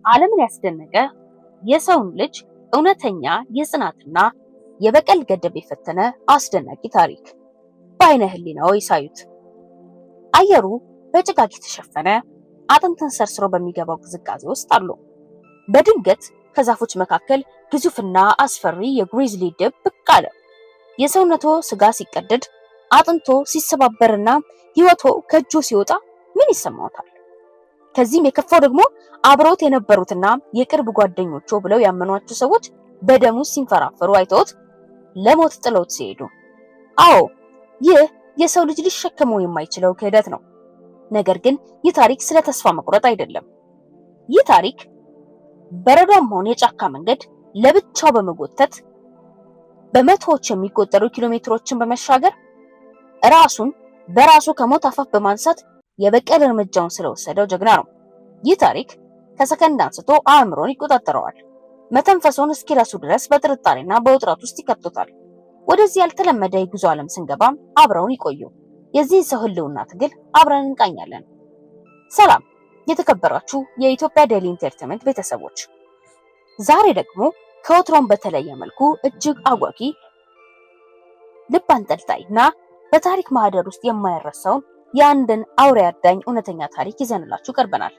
ዓለምን ያስደነቀ የሰውን ልጅ እውነተኛ የጽናትና የበቀል ገደብ የፈተነ አስደናቂ ታሪክ በዓይነ ህሊናው ይሳዩት። አየሩ በጭጋግ የተሸፈነ አጥንትን ሰርስሮ በሚገባው ቅዝቃዜ ውስጥ አሉ። በድንገት ከዛፎች መካከል ግዙፍና አስፈሪ የግሪዝሊ ድብ ብቅ አለ። የሰውነቶ ስጋ ሲቀደድ፣ አጥንቶ ሲሰባበርና ህይወቶ ከእጁ ሲወጣ ምን ይሰማዎታል? ከዚህም የከፋው ደግሞ አብረውት የነበሩትና የቅርብ ጓደኞቹ ብለው ያመኗቸው ሰዎች በደሙ ሲንፈራፈሩ አይተውት ለሞት ጥለውት ሲሄዱ። አዎ ይህ የሰው ልጅ ሊሸከመው የማይችለው ክህደት ነው። ነገር ግን ይህ ታሪክ ስለ ተስፋ መቁረጥ አይደለም። ይህ ታሪክ በረዷም ሆነ የጫካ መንገድ ለብቻው በመጎተት በመቶዎች የሚቆጠሩ ኪሎሜትሮችን በመሻገር ራሱን በራሱ ከሞት አፋፍ በማንሳት የበቀል እርምጃውን ስለወሰደው ጀግና ነው። ይህ ታሪክ ከሰከንድ አንስቶ አእምሮን ይቆጣጠረዋል። መተንፈሱን እስኪረሱ ድረስ በጥርጣሬና በውጥረት ውስጥ ይከቱታል። ወደዚህ ያልተለመደ የጉዞ ዓለም ስንገባ አብረውን ይቆዩ። የዚህ ሰው ህልውና ትግል አብረን እንቃኛለን። ሰላም የተከበራችሁ የኢትዮጵያ ዴይሊ ኢንተርቴይንመንት ቤተሰቦች፣ ዛሬ ደግሞ ከወትሮም በተለየ መልኩ እጅግ አጓጊ፣ ልብ አንጠልጣይና በታሪክ ማህደር ውስጥ የማይረሳውን የአንድን አውሬ አዳኝ እውነተኛ ታሪክ ይዘንላችሁ ቀርበናል።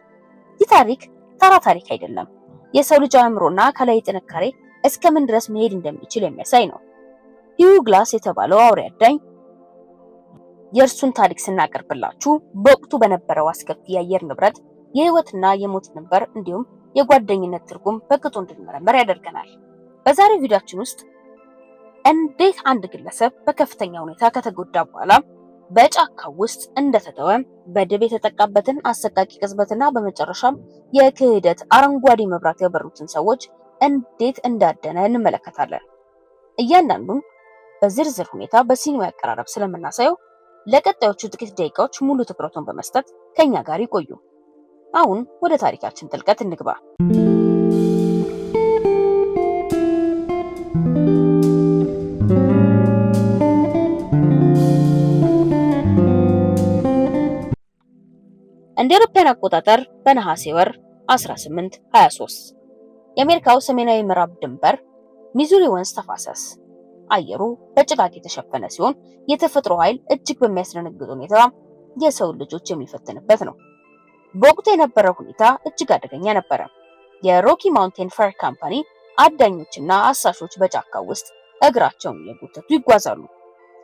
ይህ ታሪክ ተራ ታሪክ አይደለም። የሰው ልጅ አእምሮና አካላዊ ጥንካሬ እስከምን ድረስ መሄድ እንደሚችል የሚያሳይ ነው። ሂዩ ግላስ የተባለው አውሬ አዳኝ የእርሱን ታሪክ ስናቀርብላችሁ በወቅቱ በነበረው አስከፊ የአየር ንብረት የህይወትና የሞት ድንበር እንዲሁም የጓደኝነት ትርጉም በቅጡ እንድንመረምር ያደርገናል። በዛሬው ቪዲዮአችን ውስጥ እንዴት አንድ ግለሰብ በከፍተኛ ሁኔታ ከተጎዳ በኋላ በጫካው ውስጥ እንደተተወ፣ በድብ የተጠቃበትን አሰቃቂ ቅጽበትና በመጨረሻም የክህደት አረንጓዴ መብራት ያበሩትን ሰዎች እንዴት እንዳደነ እንመለከታለን። እያንዳንዱን በዝርዝር ሁኔታ በሲኒማ አቀራረብ ስለምናሳየው ለቀጣዮቹ ጥቂት ደቂቃዎች ሙሉ ትኩረቱን በመስጠት ከኛ ጋር ይቆዩ። አሁን ወደ ታሪካችን ጥልቀት እንግባ። እንደ አውሮፓውያን አቆጣጠር በነሐሴ ወር 1823 የአሜሪካው ሰሜናዊ ምዕራብ ድንበር ሚዙሪ ወንዝ ተፋሰስ አየሩ በጭጋግ የተሸፈነ ሲሆን የተፈጥሮ ኃይል እጅግ በሚያስደነግጥ ሁኔታ የሰው ልጆች የሚፈትንበት ነው። በወቅቱ የነበረው ሁኔታ እጅግ አደገኛ ነበረ። የሮኪ ማውንቴን ፈር ካምፓኒ አዳኞችና አሳሾች በጫካው ውስጥ እግራቸውን እየጎተቱ ይጓዛሉ።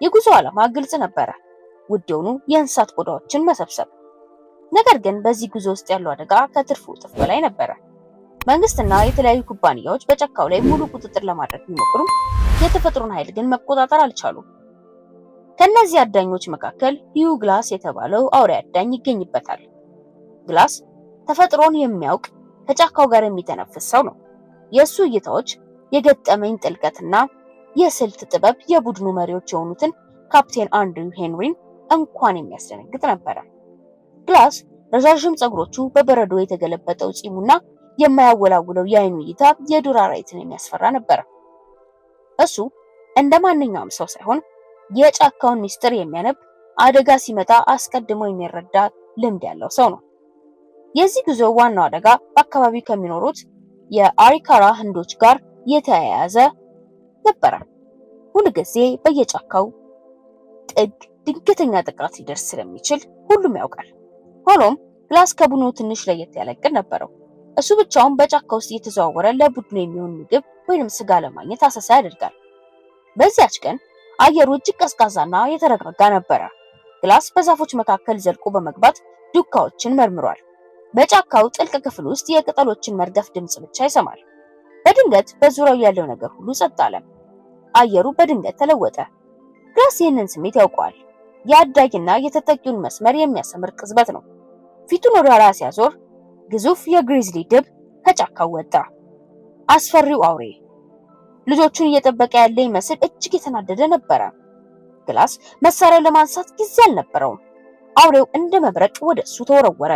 የጉዞ ዓላማ ግልጽ ነበረ፣ ውድ የሆኑ የእንስሳት ቆዳዎችን መሰብሰብ። ነገር ግን በዚህ ጉዞ ውስጥ ያለው አደጋ ከትርፉ እጥፍ በላይ ነበረ። መንግስትና የተለያዩ ኩባንያዎች በጫካው ላይ ሙሉ ቁጥጥር ለማድረግ ቢሞክሩም የተፈጥሮን ኃይል ግን መቆጣጠር አልቻሉም። ከነዚህ አዳኞች መካከል ሂዩ ግላስ የተባለው አውሬ አዳኝ ይገኝበታል። ግላስ ተፈጥሮን የሚያውቅ ከጫካው ጋር የሚተነፍስ ሰው ነው። የእሱ እይታዎች የገጠመኝ ጥልቀትና የስልት ጥበብ የቡድኑ መሪዎች የሆኑትን ካፕቴን አንድሪው ሄንሪን እንኳን የሚያስደነግጥ ነበረ። ግላስ ረዣዥም ፀጉሮቹ፣ በበረዶ የተገለበጠው ፂሙና የማያወላውለው የአይኑ እይታ የዱር አራዊትን የሚያስፈራ ነበር። እሱ እንደ ማንኛውም ሰው ሳይሆን የጫካውን ሚስጥር የሚያነብ፣ አደጋ ሲመጣ አስቀድሞ የሚረዳ ልምድ ያለው ሰው ነው። የዚህ ጉዞ ዋናው አደጋ በአካባቢው ከሚኖሩት የአሪካራ ህንዶች ጋር የተያያዘ ነበረ። ሁልጊዜ በየጫካው ጥግ ድንገተኛ ጥቃት ሊደርስ ስለሚችል ሁሉም ያውቃል። ሆኖም ግላስ ከቡድኑ ትንሽ ለየት ያለ እቅድ ነበረው። እሱ ብቻውን በጫካ ውስጥ እየተዘዋወረ ለቡድኑ የሚሆን ምግብ ወይንም ስጋ ለማግኘት አሰሳ ያደርጋል። በዚያች ቀን አየሩ እጅግ ቀዝቃዛና የተረጋጋ ነበረ። ግላስ በዛፎች መካከል ዘልቆ በመግባት ዱካዎችን መርምሯል። በጫካው ጥልቅ ክፍል ውስጥ የቅጠሎችን መርገፍ ድምጽ ብቻ ይሰማል። በድንገት በዙሪያው ያለው ነገር ሁሉ ጸጥ አለ። አየሩ በድንገት ተለወጠ። ግላስ ይህንን ስሜት ያውቀዋል። የአዳጊና የተጠቂውን መስመር የሚያሰምር ቅጽበት ነው። ፊቱን ወደ ኋላ ሲያዞር ግዙፍ የግሪዝሊ ድብ ከጫካው ወጣ። አስፈሪው አውሬ ልጆቹን እየጠበቀ ያለ ይመስል እጅግ የተናደደ ነበረ። ግላስ መሳሪያውን ለማንሳት ጊዜ አልነበረውም። አውሬው እንደ መብረቅ ወደ እሱ ተወረወረ።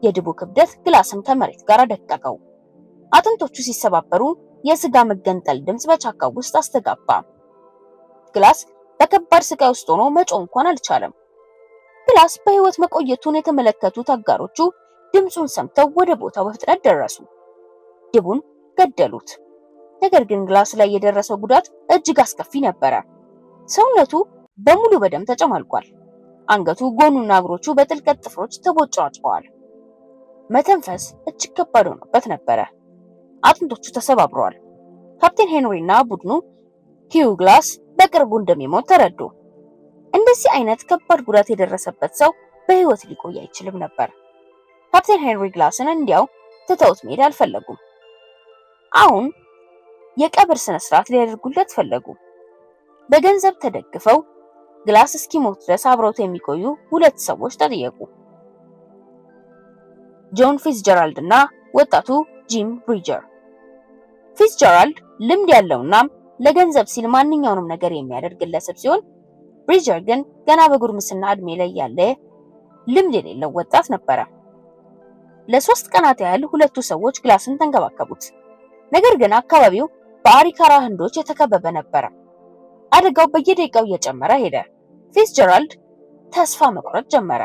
የድቡ ክብደት ግላስን ከመሬት ጋር አደቀቀው። አጥንቶቹ ሲሰባበሩ የስጋ መገንጠል ድምጽ በጫካው ውስጥ አስተጋባ። ግላስ በከባድ ስቃይ ውስጥ ሆኖ መጮህ እንኳን አልቻለም። ግላስ በህይወት መቆየቱን የተመለከቱት አጋሮቹ ድምጹን ሰምተው ወደ ቦታው በፍጥነት ደረሱ። ድቡን ገደሉት። ነገር ግን ግላስ ላይ የደረሰው ጉዳት እጅግ አስከፊ ነበረ። ሰውነቱ በሙሉ በደም ተጨማልቋል። አንገቱ፣ ጎኑና እግሮቹ በጥልቀት ጥፍሮች ተቦጫጭቀዋል። መተንፈስ እጅግ ከባድ ሆኖበት ነበረ። አጥንቶቹ ተሰባብረዋል። ካፕቴን ሄንሪ እና ቡድኑ ሂው ግላስ በቅርቡ እንደሚሞት ተረዱ። እንደዚህ አይነት ከባድ ጉዳት የደረሰበት ሰው በህይወት ሊቆይ አይችልም ነበር። ካፕቴን ሄንሪ ግላስን እንዲያው ትተውት መሄድ አልፈለጉም። አሁን የቀብር ስነ ስርዓት ሊያደርጉለት ፈለጉ። በገንዘብ ተደግፈው ግላስ እስኪሞት ድረስ አብረውት የሚቆዩ ሁለት ሰዎች ተጠየቁ። ጆን ፊትዝጀራልድ እና ወጣቱ ጂም ብሪጀር። ፊትዝጀራልድ ልምድ ያለውና ለገንዘብ ሲል ማንኛውንም ነገር የሚያደርግ ግለሰብ ሲሆን፣ ብሪጀር ግን ገና በጉርምስና እድሜ ላይ ያለ ልምድ የሌለው ወጣት ነበረ። ለሶስት ቀናት ያህል ሁለቱ ሰዎች ግላስን ተንከባከቡት። ነገር ግን አካባቢው በአሪካራ ህንዶች የተከበበ ነበረ። አደጋው በየደቂቃው እየጨመረ ሄደ። ፊትዝጀራልድ ተስፋ መቁረጥ ጀመረ።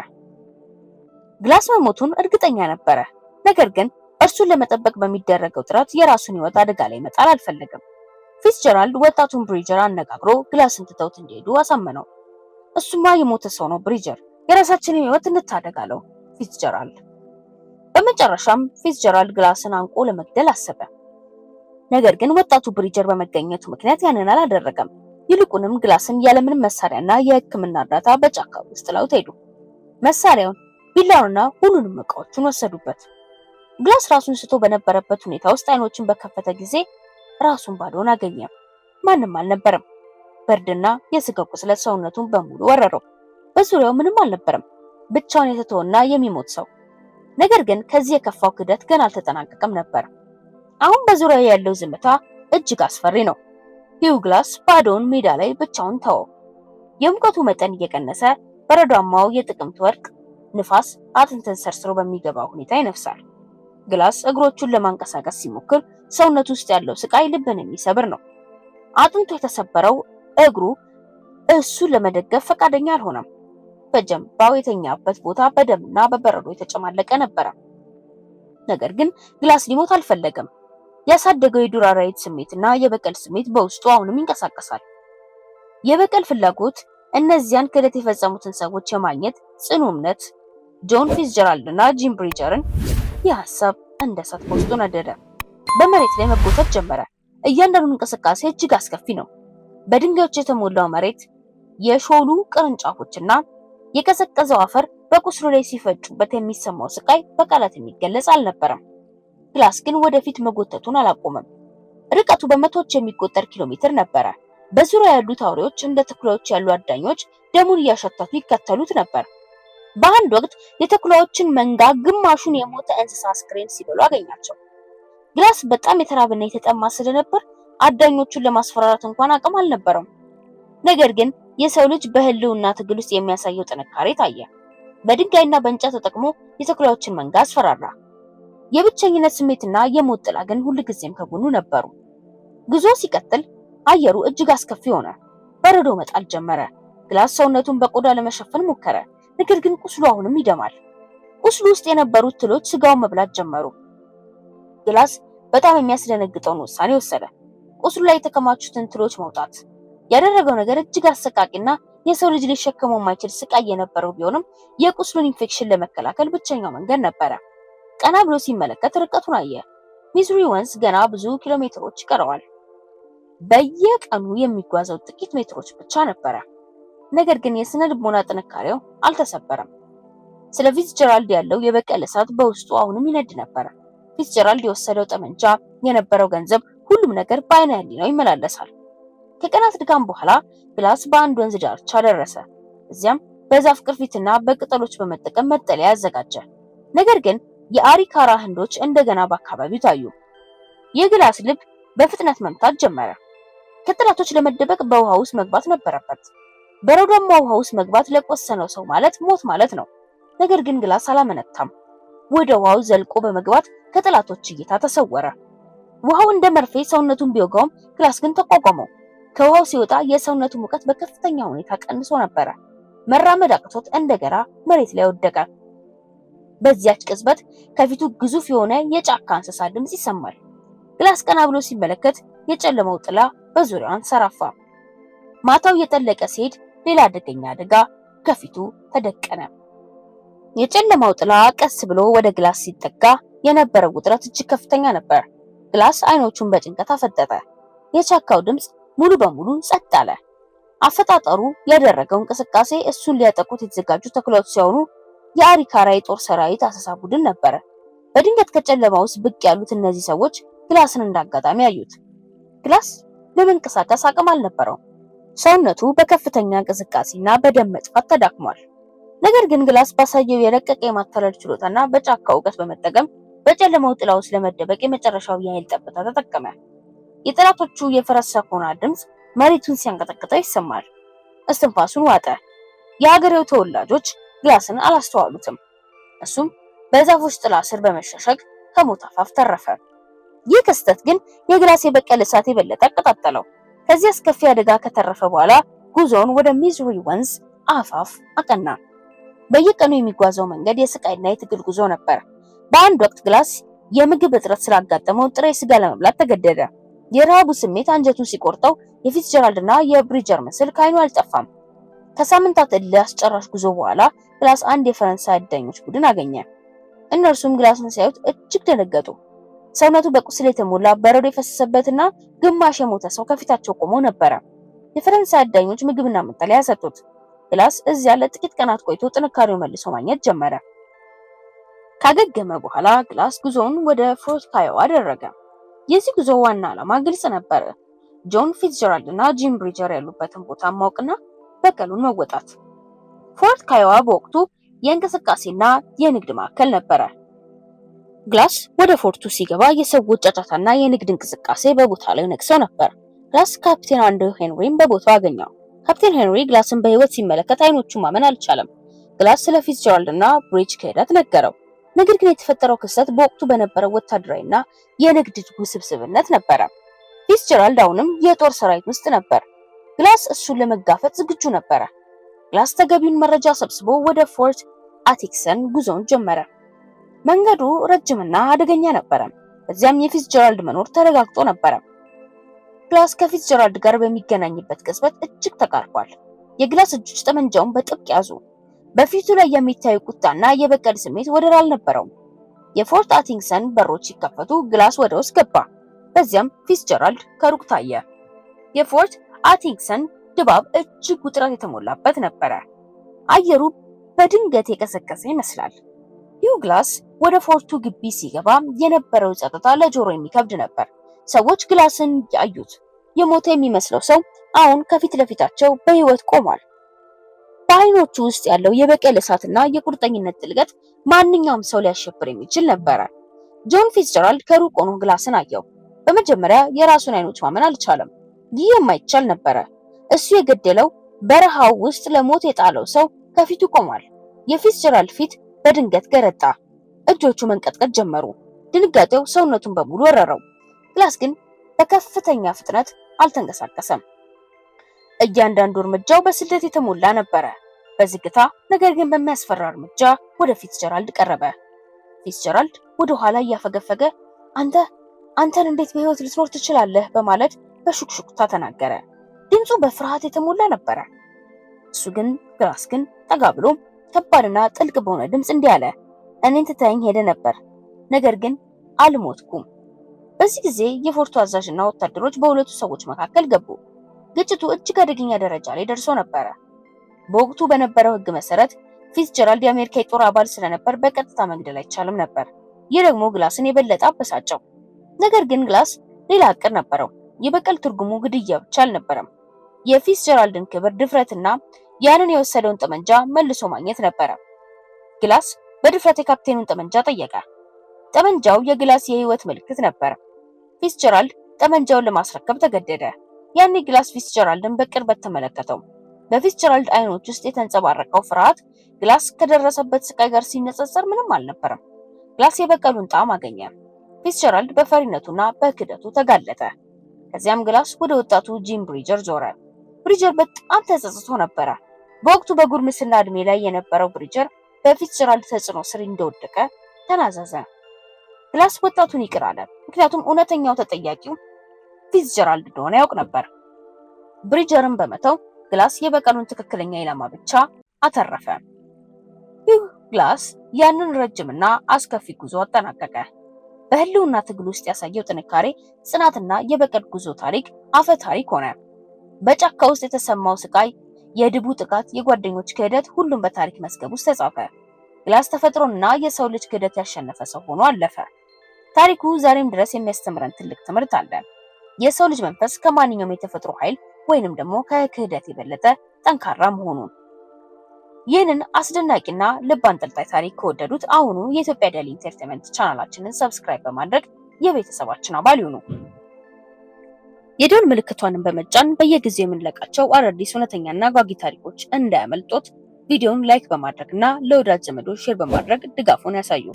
ግላስ መሞቱን እርግጠኛ ነበረ። ነገር ግን እርሱን ለመጠበቅ በሚደረገው ጥረት የራሱን ህይወት አደጋ ላይ መጣል አልፈለገም። ፊትዝጀራልድ ወጣቱን ብሪጀር አነጋግሮ ግላስን ትተውት እንዲሄዱ አሳመነው። እሱማ የሞተ ሰው ነው ብሪጀር፣ የራሳችንን ህይወት እንታደጋለው ፊትዝጀራልድ። በመጨረሻም ፊትዝጀራልድ ግላስን አንቆ ለመግደል አሰበ። ነገር ግን ወጣቱ ብሪጀር በመገኘቱ ምክንያት ያንን አላደረገም። ይልቁንም ግላስን ያለምንም መሳሪያና የህክምና እርዳታ በጫካ ውስጥ ጥለውት ሄዱ። መሳሪያውን፣ ቢላውንና ሁሉንም እቃዎቹን ወሰዱበት። ግላስ ራሱን ስቶ በነበረበት ሁኔታ ውስጥ አይኖቹን በከፈተ ጊዜ ራሱን ባዶን አገኘ። ማንም አልነበረም። በርድና የስጋ ቁስለት ሰውነቱን በሙሉ ወረረው። በዙሪያው ምንም አልነበረም፣ ብቻውን የተተወና የሚሞት ሰው። ነገር ግን ከዚህ የከፋው ክደት ገና አልተጠናቀቀም ነበር። አሁን በዙሪያው ያለው ዝምታ እጅግ አስፈሪ ነው። ሂው ግላስ ባዶውን ሜዳ ላይ ብቻውን ተወው። የሙቀቱ መጠን እየቀነሰ በረዷማው የጥቅምት ወርቅ ንፋስ አጥንትን ሰርስሮ በሚገባ ሁኔታ ይነፍሳል። ግላስ እግሮቹን ለማንቀሳቀስ ሲሞክር ሰውነቱ ውስጥ ያለው ስቃይ ልብን የሚሰብር ነው። አጥንቱ የተሰበረው እግሩ እሱን ለመደገፍ ፈቃደኛ አልሆነም። በጀንባው የተኛበት ቦታ በደምና በበረዶ የተጨማለቀ ነበረ። ነገር ግን ግላስ ሊሞት አልፈለገም። ያሳደገው የዱር አራዊት ስሜትና የበቀል ስሜት በውስጡ አሁንም ይንቀሳቀሳል። የበቀል ፍላጎት፣ እነዚያን ክህደት የፈጸሙትን ሰዎች የማግኘት ጽኑ እምነት፣ ጆን ፊትዝጀራልድ እና ጂም ብሪጀርን የሐሳብ እንደ እሳት በውስጡ ነደደ። በመሬት ላይ መጎተት ጀመረ። እያንዳንዱ እንቅስቃሴ እጅግ አስከፊ ነው። በድንጋዮች የተሞላው መሬት፣ የሾሉ ቅርንጫፎችና የቀዘቀዘው አፈር በቁስሉ ላይ ሲፈጩበት የሚሰማው ስቃይ በቃላት የሚገለጽ አልነበረም። ግላስ ግን ወደፊት መጎተቱን አላቆመም። ርቀቱ በመቶዎች የሚቆጠር ኪሎ ሜትር ነበረ። በዙሪያ ያሉት አውሬዎች እንደ ተኩላዎች ያሉ አዳኞች ደሙን እያሸተቱ ይከተሉት ነበር። በአንድ ወቅት የተኩላዎችን መንጋ ግማሹን የሞተ እንስሳ አስክሬን ሲበሉ አገኛቸው። ግላስ በጣም የተራበና የተጠማ ስለነበር አዳኞቹን ለማስፈራራት እንኳን አቅም አልነበረም። ነገር ግን የሰው ልጅ በህልውና ትግል ውስጥ የሚያሳየው ጥንካሬ ታየ። በድንጋይና በእንጨት ተጠቅሞ የተኩላዎችን መንጋ አስፈራራ። የብቸኝነት ስሜትና የሞት ጥላ ግን ሁልጊዜም ከጎኑ ነበሩ። ጉዞ ሲቀጥል አየሩ እጅግ አስከፊ ሆነ። በረዶ መጣል ጀመረ። ግላስ ሰውነቱን በቆዳ ለመሸፈን ሞከረ። ነገር ግን ቁስሉ አሁንም ይደማል። ቁስሉ ውስጥ የነበሩት ትሎች ስጋውን መብላት ጀመሩ። ግላስ በጣም የሚያስደነግጠውን ውሳኔ ወሰደ። ቁስሉ ላይ የተከማቹትን ትሎች ማውጣት። ያደረገው ነገር እጅግ አሰቃቂና የሰው ልጅ ሊሸከመው የማይችል ስቃይ የነበረው ቢሆንም የቁስሉን ኢንፌክሽን ለመከላከል ብቸኛው መንገድ ነበረ። ቀና ብሎ ሲመለከት ርቀቱን አየ። ሚዙሪ ወንዝ ገና ብዙ ኪሎ ሜትሮች ይቀረዋል። በየቀኑ የሚጓዘው ጥቂት ሜትሮች ብቻ ነበረ። ነገር ግን የስነ ልቦና ጥንካሬው አልተሰበረም። ስለ ፊትዝጀራልድ ያለው የበቀል እሳት በውስጡ አሁንም ይነድ ነበር። ፊትዝጀራልድ የወሰደው ጠመንጃ፣ የነበረው ገንዘብ፣ ሁሉም ነገር በዓይነ ሕሊናው ይመላለሳል። ከቀናት ድካም በኋላ ግላስ በአንድ ወንዝ ዳርቻ ደረሰ። እዚያም በዛፍ ቅርፊትና በቅጠሎች በመጠቀም መጠለያ አዘጋጀ። ነገር ግን የአሪካራ ህንዶች እንደገና በአካባቢው ታዩ። የግላስ ልብ በፍጥነት መምታት ጀመረ። ከጠላቶች ለመደበቅ በውሃ ውስጥ መግባት ነበረበት። በረዷማ ውሃ ውስጥ መግባት ለቆሰነው ሰው ማለት ሞት ማለት ነው። ነገር ግን ግላስ አላመነታም። ወደ ውሃው ዘልቆ በመግባት ከጠላቶች እይታ ተሰወረ። ውሃው እንደ መርፌ ሰውነቱን ቢወጋውም ግላስ ግን ተቋቋመው። ከውሃው ሲወጣ የሰውነቱ ሙቀት በከፍተኛ ሁኔታ ቀንሶ ነበረ። መራመድ አቅቶት እንደገና መሬት ላይ ወደቀ። በዚያች ቅጽበት ከፊቱ ግዙፍ የሆነ የጫካ እንስሳ ድምጽ ይሰማል። ግላስ ቀና ብሎ ሲመለከት የጨለመው ጥላ በዙሪያው አንሰራፋ። ማታው እየጠለቀ ሲሄድ ሌላ አደገኛ አደጋ ከፊቱ ተደቀነ። የጨለማው ጥላ ቀስ ብሎ ወደ ግላስ ሲጠጋ የነበረው ውጥረት እጅግ ከፍተኛ ነበር። ግላስ አይኖቹን በጭንቀት አፈጠጠ። የቻካው ድምፅ ሙሉ በሙሉ ጸጥ አለ። አፈጣጠሩ ያደረገው እንቅስቃሴ እሱን ሊያጠቁት የተዘጋጁ ተኩላዎች ሲሆኑ የአሪካራ የጦር ሰራዊት አሰሳ ቡድን ነበረ። በድንገት ከጨለማ ውስጥ ብቅ ያሉት እነዚህ ሰዎች ግላስን እንዳጋጣሚ ያዩት። ግላስ ለመንቀሳቀስ አቅም አልነበረው። ሰውነቱ በከፍተኛ እንቅስቃሴና በደም መጥፋት ተዳክሟል። ነገር ግን ግላስ ባሳየው የረቀቀ የማታለል ችሎታና በጫካ እውቀት በመጠቀም በጨለማው ጥላ ውስጥ ለመደበቅ የመጨረሻው የኃይል ጠብታ ተጠቀመ። የጠላቶቹ የፈረስ ሰኮና ድምፅ መሬቱን ሲያንቀጠቅጠው ይሰማል። እስትንፋሱን ዋጠ። የሀገሬው ተወላጆች ግላስን አላስተዋሉትም። እሱም በዛፎች ጥላ ስር በመሸሸግ ከሞት አፋፍ ተረፈ። ይህ ክስተት ግን የግላስ የበቀል እሳት የበለጠ አቀጣጠለው። ከዚህ አስከፊ አደጋ ከተረፈ በኋላ ጉዞውን ወደ ሚዙሪ ወንዝ አፋፍ አቀና። በየቀኑ የሚጓዘው መንገድ የስቃይና የትግል ጉዞ ነበር። በአንድ ወቅት ግላስ የምግብ እጥረት ስላጋጠመው ጥሬ ስጋ ለመብላት ተገደደ። የረሃቡ ስሜት አንጀቱን ሲቆርጠው የፊትጀራልድና የብሪጀር ምስል ከዓይኑ አልጠፋም። ከሳምንታት እልህ አስጨራሽ ጉዞ በኋላ ግላስ አንድ የፈረንሳይ አዳኞች ቡድን አገኘ። እነርሱም ግላስን ሲያዩት እጅግ ደነገጡ። ሰውነቱ በቁስል የተሞላ በረዶ የፈሰሰበትና ግማሽ የሞተ ሰው ከፊታቸው ቆሞ ነበረ። የፈረንሳይ አዳኞች ምግብና መጠለያ ሰጡት። ግላስ እዚያ ለጥቂት ቀናት ቆይቶ ጥንካሬው መልሶ ማግኘት ጀመረ። ካገገመ በኋላ ግላስ ጉዞውን ወደ ፎርት ካዮዋ አደረገ። የዚህ ጉዞ ዋና ዓላማ ግልጽ ነበር። ጆን ፊትጀራልድ እና ጂም ብሪጀር ያሉበትን ቦታ ማወቅና በቀሉን መወጣት። ፎርት ካዮዋ በወቅቱ የእንቅስቃሴና የንግድ ማዕከል ነበረ። ግላስ ወደ ፎርቱ ሲገባ የሰዎች ጫጫታና የንግድ እንቅስቃሴ በቦታ ላይ ነግሰው ነበር። ግላስ ካፕቴን አንድሩ ሄንሪን በቦታው አገኘው። ካፕቴን ሄንሪ ግላስን በህይወት ሲመለከት አይኖቹን ማመን አልቻለም። ግላስ ስለ ፊትጀራልድ እና ብሪጅ ክህደት ነገረው። ነገር ግን የተፈጠረው ክስተት በወቅቱ በነበረው ወታደራዊና የንግድ ውስብስብነት ነበረ። ፊትጀራልድ አሁንም የጦር ሰራዊት ውስጥ ነበር። ግላስ እሱን ለመጋፈጥ ዝግጁ ነበረ። ግላስ ተገቢውን መረጃ ሰብስቦ ወደ ፎርት አቲክሰን ጉዞውን ጀመረ። መንገዱ ረጅምና አደገኛ ነበረ። በዚያም የፊትጀራልድ መኖር ተረጋግጦ ነበረ። ግላስ ከፊትጀራልድ ጋር በሚገናኝበት ቅጽበት እጅግ ተቃርቧል። የግላስ እጆች ጠመንጃውን በጥብቅ ያዙ። በፊቱ ላይ የሚታዩ ቁጣና የበቀል ስሜት ወደር አልነበረውም። የፎርት አቲክሰን በሮች ሲከፈቱ ግላስ ወደ ውስጥ ገባ። በዚያም ፊትጀራልድ ከሩቅ ታየ። የፎርት አቲክሰን ድባብ እጅግ ውጥረት የተሞላበት ነበረ። አየሩ በድንገት የቀሰቀሰ ይመስላል። ግላስ ወደ ፎርቱ ግቢ ሲገባ የነበረው ጸጥታ ለጆሮ የሚከብድ ነበር። ሰዎች ግላስን ያዩት። የሞተ የሚመስለው ሰው አሁን ከፊት ለፊታቸው በህይወት ቆሟል። በአይኖቹ ውስጥ ያለው የበቀል እሳትና የቁርጠኝነት ጥልቀት ማንኛውም ሰው ሊያሸብር የሚችል ነበረ። ጆን ፊትጀራልድ ከሩቅ ሆኖ ግላስን አየው። በመጀመሪያ የራሱን አይኖች ማመን አልቻለም። ይህ የማይቻል ነበረ። እሱ የገደለው በረሃው ውስጥ ለሞት የጣለው ሰው ከፊቱ ቆሟል። የፊትጀራልድ ፊት በድንገት ገረጣ። እጆቹ መንቀጥቀጥ ጀመሩ። ድንጋጤው ሰውነቱን በሙሉ ወረረው። ግላስ ግን በከፍተኛ ፍጥነት አልተንቀሳቀሰም። እያንዳንዱ እርምጃው በስለት የተሞላ ነበረ። በዝግታ ነገር ግን በሚያስፈራ እርምጃ ወደ ፊትጀራልድ ቀረበ። ፊትጀራልድ ወደ ኋላ እያፈገፈገ አንተን እንዴት በህይወት ልትኖር ትችላለህ? በማለት በሹክሹክታ ተናገረ። ድምፁ በፍርሃት የተሞላ ነበረ። ግላስ ግን ጠጋ ብሎ ከባድና ጥልቅ በሆነ ድምፅ እንዲህ አለ፣ እኔን ትተኸኝ ሄደ ነበር፣ ነገር ግን አልሞትኩም። በዚህ ጊዜ የፎርቱ አዛዥና ወታደሮች በሁለቱ ሰዎች መካከል ገቡ። ግጭቱ እጅግ አደገኛ ደረጃ ላይ ደርሶ ነበረ። በወቅቱ በነበረው ሕግ መሰረት ፊትጀራልድ የአሜሪካ የጦር አባል ስለነበር በቀጥታ መግደል አይቻልም ነበር። ይህ ደግሞ ግላስን የበለጠ አበሳጨው። ነገር ግን ግላስ ሌላ እቅድ ነበረው። የበቀል ትርጉሙ ግድያ ብቻ አልነበረም። የፊትጀራልድን ክብር፣ ድፍረትና ያንን የወሰደውን ጠመንጃ መልሶ ማግኘት ነበረ። ግላስ በድፍረት የካፕቴኑን ጠመንጃ ጠየቀ። ጠመንጃው የግላስ የህይወት ምልክት ነበር። ፊትጀራልድ ጠመንጃውን ለማስረከብ ተገደደ። ያኔ ግላስ ፊትጀራልድን በቅርበት ተመለከተው። በፊትጀራልድ አይኖች ውስጥ የተንጸባረቀው ፍርሃት ግላስ ከደረሰበት ስቃይ ጋር ሲነጻጸር ምንም አልነበረም። ግላስ የበቀሉን ጣዕም አገኘ። ፊትጀራልድ በፈሪነቱና በክደቱ ተጋለጠ። ከዚያም ግላስ ወደ ወጣቱ ጂም ብሪጀር ዞረ። ብሪጀር በጣም ተጸጽቶ ነበረ። በወቅቱ በጉርምስና እድሜ ላይ የነበረው ብሪጀር በፊትጀራልድ ተጽዕኖ ስር እንደወደቀ ተናዘዘ። ግላስ ወጣቱን ይቅር አለ፣ ምክንያቱም እውነተኛው ተጠያቂው ፊትዝጀራልድ እንደሆነ ያውቅ ነበር። ብሪጀርን በመተው ግላስ የበቀሉን ትክክለኛ ኢላማ ብቻ አተረፈ። ይህ ግላስ ያንን ረጅምና አስከፊ ጉዞ አጠናቀቀ። በህልውና ትግል ውስጥ ያሳየው ጥንካሬ፣ ጽናትና የበቀል ጉዞ ታሪክ አፈ ታሪክ ሆነ። በጫካ ውስጥ የተሰማው ስቃይ፣ የድቡ ጥቃት፣ የጓደኞች ክህደት፣ ሁሉም በታሪክ መዝገብ ውስጥ ተጻፈ። ግላስ ተፈጥሮንና የሰው ልጅ ክህደት ያሸነፈ ሰው ሆኖ አለፈ። ታሪኩ ዛሬም ድረስ የሚያስተምረን ትልቅ ትምህርት አለ። የሰው ልጅ መንፈስ ከማንኛውም የተፈጥሮ ኃይል ወይንም ደግሞ ከክህደት የበለጠ ጠንካራ መሆኑን። ይህንን አስደናቂና ልብ አንጠልጣይ ታሪክ ከወደዱት አሁኑ የኢትዮጵያ ዴይሊ ኢንተርቴይንመንት ቻናላችንን ሰብስክራይብ በማድረግ የቤተሰባችን አባል ይሁኑ። የደወል ምልክቷን በመጫን በየጊዜው የምንለቃቸው አዳዲስ እውነተኛና አጓጊ ታሪኮች እንዳያመልጦት ቪዲዮውን ላይክ በማድረግና ለወዳጅ ዘመዶች ሼር በማድረግ ድጋፉን ያሳዩ።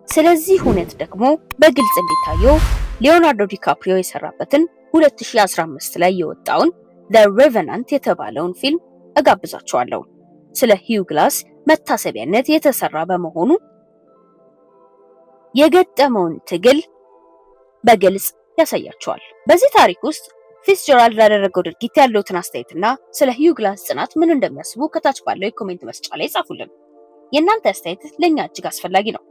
ስለዚህ ሁኔታ ደግሞ በግልጽ እንዲታየው ሊዮናርዶ ዲካፕሪዮ የሰራበትን 2015 ላይ የወጣውን The Revenant የተባለውን ፊልም እጋብዛችኋለሁ። ስለ ሂው ግላስ መታሰቢያነት የተሰራ በመሆኑ የገጠመውን ትግል በግልጽ ያሳያቸዋል። በዚህ ታሪክ ውስጥ ፊትዝጀራልድ ላደረገው ድርጊት ያለውትን አስተያየትና ስለ ሂው ግላስ ጽናት ምን እንደሚያስቡ ከታች ባለው የኮሜንት መስጫ ላይ ጻፉልን። የእናንተ አስተያየት ለኛ እጅግ አስፈላጊ ነው።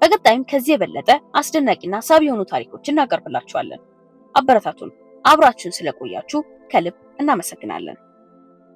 በቀጣይም ከዚህ የበለጠ አስደናቂና ሳቢ የሆኑ ታሪኮችን እናቀርብላችኋለን። አበረታቱን። አብራችሁን ስለቆያችሁ ከልብ እናመሰግናለን።